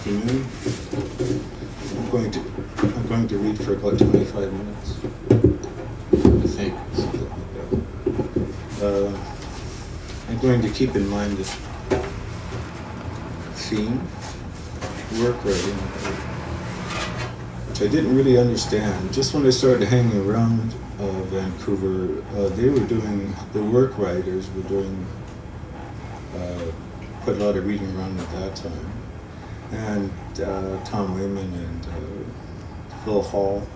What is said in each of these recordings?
afternoon. I'm going to read for about 25 minutes, I think. I'm going to keep in mind the theme, work writing, which I didn't really understand. Just when I started hanging around Vancouver, they were doing, the work writers were doing quite a lot of reading around at that time. And Tom Wayman and Phil Hall.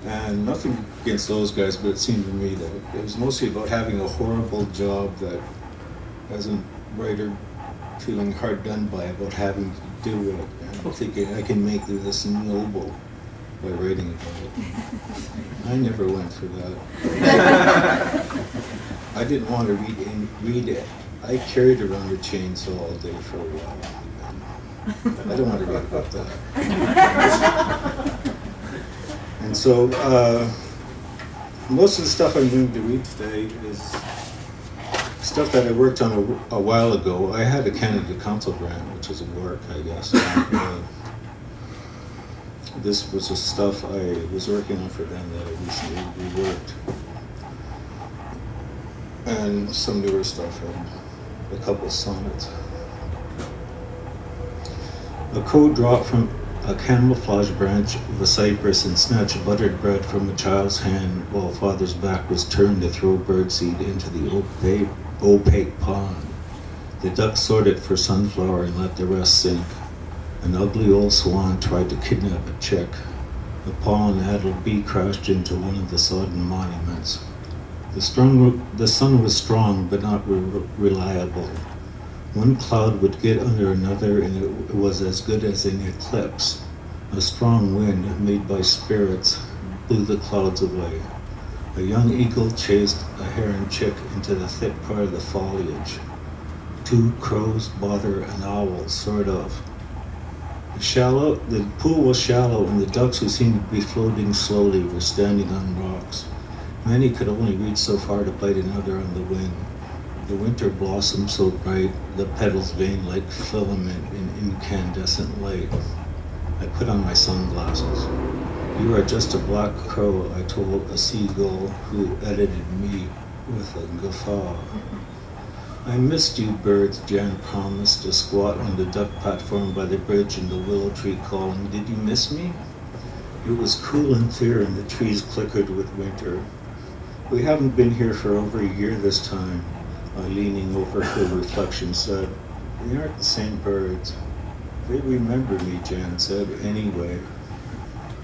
And nothing against those guys, but it seemed to me that it was mostly about having a horrible job that, as a writer, feeling hard done by about having to do it. And thinking I can make this noble by writing about it. I never went for that. I didn't want to read it. I carried around a chainsaw all day for a while. I don't want to read about that. And so, most of the stuff I'm going to read today is stuff that I worked on a while ago. I had a Canada Council grant, which is a work, I guess. And, this was the stuff I was working on for them that I recently reworked. And some newer stuff, and a couple sonnets. A crow dropped from a camouflage branch of a cypress and snatched buttered bread from a child's hand while father's back was turned to throw birdseed into the opaque pond. The duck sorted for sunflower and let the rest sink. An ugly old swan tried to kidnap a chick. A pollen-addled bee crashed into one of the sodden monuments. The sun was strong but not reliable. One cloud would get under another, and it was as good as an eclipse. A strong wind, made by spirits, blew the clouds away. A young eagle chased a heron chick into the thick part of the foliage. Two crows bother an owl, sort of. The pool was shallow, and the ducks, who seemed to be floating slowly, were standing on rocks. Many could only reach so far to bite another on the wing. The winter blossomed so bright, the petals veined like filament in incandescent light. I put on my sunglasses. "You are just a black crow," I told a seagull who edited me with a guffaw. "I missed you, birds," Jan promised, to squat on the duck platform by the bridge and the willow tree calling. "Did you miss me?" It was cool and clear, and the trees flickered with winter. "We haven't been here for over a year this time," I, leaning over her reflection, said. "We aren't the same birds." "They remember me," Jan said, "anyway."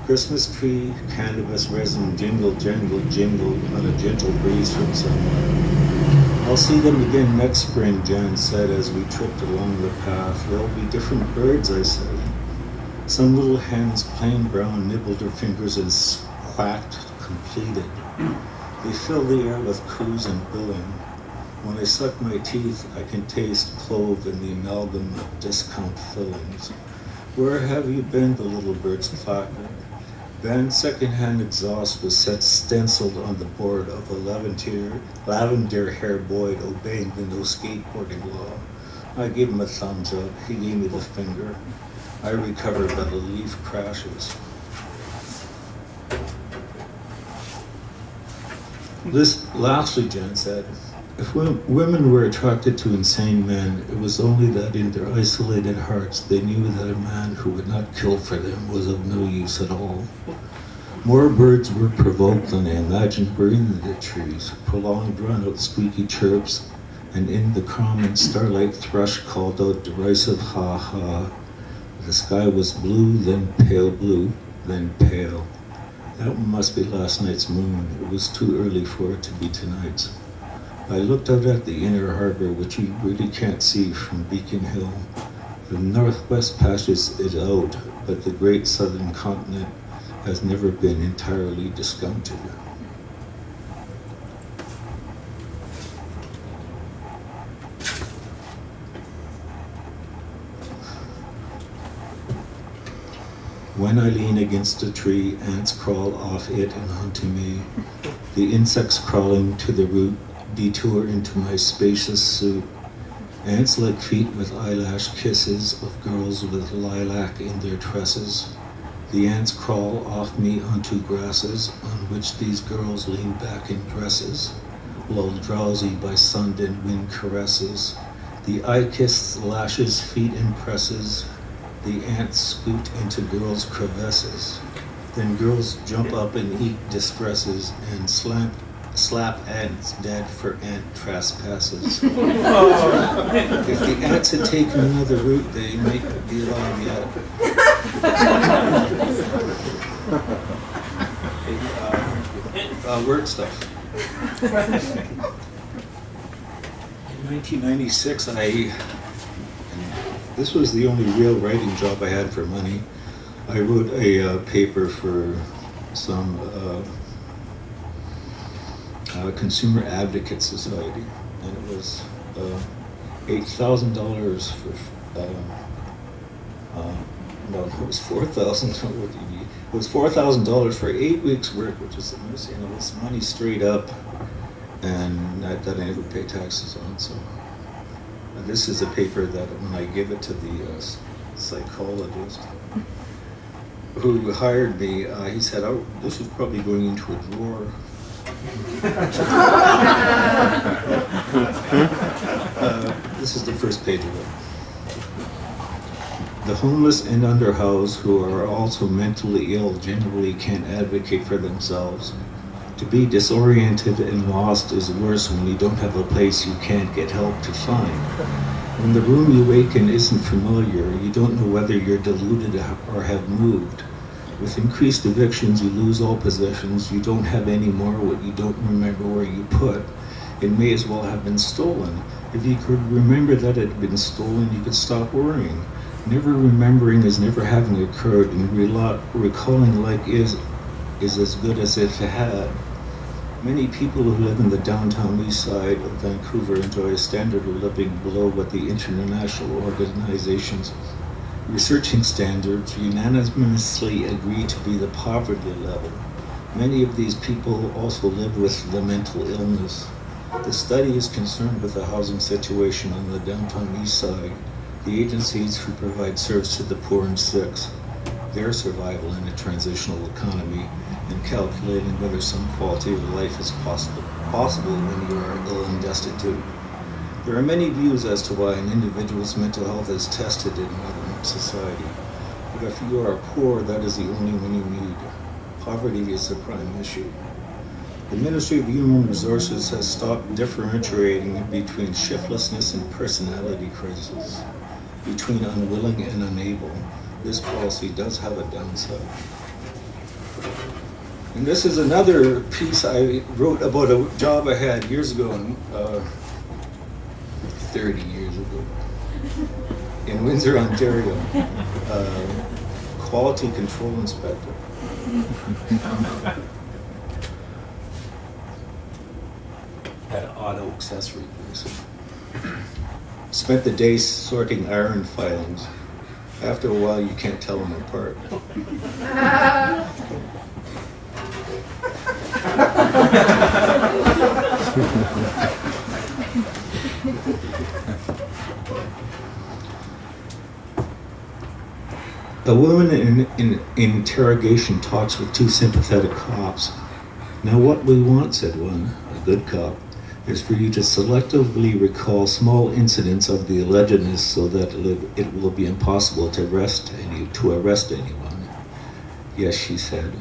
Christmas tree, cannabis resin, jingle, jangle, jingle on a gentle breeze from somewhere. "I'll see them again next spring," Jan said as we tripped along the path. "They'll be different birds," I said. Some little hens, plain brown, nibbled her fingers and quacked, completed. They fill the air with coos and billing. When I suck my teeth, I can taste clove in the amalgam of discount fillings. "Where have you been?" the little birds clackered. Van's second-hand exhaust was set stenciled on the board of a lavender-haired boy obeying the no skateboarding law. I gave him a thumbs up. He gave me the finger. I recovered, but the leaf crashes. Lastly, Jan said, if women were attracted to insane men, it was only that in their isolated hearts they knew that a man who would not kill for them was of no use at all. More birds were provoked than I imagined were in the trees. Prolonged run-out squeaky chirps, and in the common starlight thrush called out derisive ha-ha. The sky was blue, then pale blue, then pale. That must be last night's moon. It was too early for it to be tonight's. I looked out at the inner harbor, which you really can't see from Beacon Hill. The northwest passes it out, but the great southern continent has never been entirely discounted. When I lean against a tree, ants crawl off it and onto me. The insects crawling to the root detour into my spacious suit. Ants like feet with eyelash kisses of girls with lilac in their tresses. The ants crawl off me onto grasses on which these girls lean back in dresses, lulled drowsy by sun and wind caresses. The eye-kissed lashes feet impresses. The ants scoot into girls' crevices. Then girls jump up and eat distresses and slap ants dead for ant trespasses. If the ants had taken another route, they might be alive yet. Word stuff. In 1996, this was the only real writing job I had for money. I wrote a paper for some Consumer Advocate Society, and it was $8,000 for, no, it was $4,000. It was $4,000 for 8 weeks' work, which is, you know, it's money straight up, and that I never pay taxes on. So this is a paper that when I give it to the psychologist who hired me, he said, "Oh, this is probably going into a drawer." This is the first page of it. The homeless and underhoused who are also mentally ill generally can't advocate for themselves. To be disoriented and lost is worse when you don't have a place you can't get help to find. When the room you wake in isn't familiar, you don't know whether you're deluded or have moved. With increased evictions, you lose all possessions. You don't have any more what you don't remember where you put. It may as well have been stolen. If you could remember that it had been stolen, you could stop worrying. Never remembering is never having occurred, and recalling like is as good as if it had. Many people who live in the downtown east side of Vancouver enjoy a standard of living below what the international organizations researching standards unanimously agree to be the poverty level. Many of these people also live with the mental illness. The study is concerned with the housing situation on the downtown east side, the agencies who provide service to the poor and sick, their survival in a transitional economy, and calculating whether some quality of life is possible when you are ill and destitute. There are many views as to why an individual's mental health is tested in modern society. But if you are poor, that is the only one you need. Poverty is the prime issue. The Ministry of Human Resources has stopped differentiating between shiftlessness and personality crisis, between unwilling and unable. This policy does have a downside. And this is another piece I wrote about a job I had years ago, 30 years ago, in Windsor, Ontario, quality control inspector. At an auto accessory place. Spent the day sorting iron filings. After a while, you can't tell them apart. A woman in interrogation talks with two sympathetic cops. "Now what we want," said one, a good cop, "is for you to selectively recall small incidents of the allegedness so that it will be impossible to arrest anyone." "Yes," she said.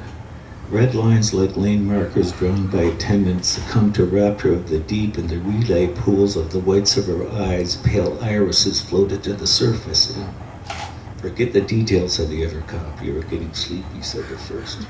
Red lines like lane markers drawn by attendants succumb to rapture of the deep in the relay pools of the whites of her eyes. Pale irises floated to the surface. "Forget the details," said the other cop. "You were getting sleepy," said the first.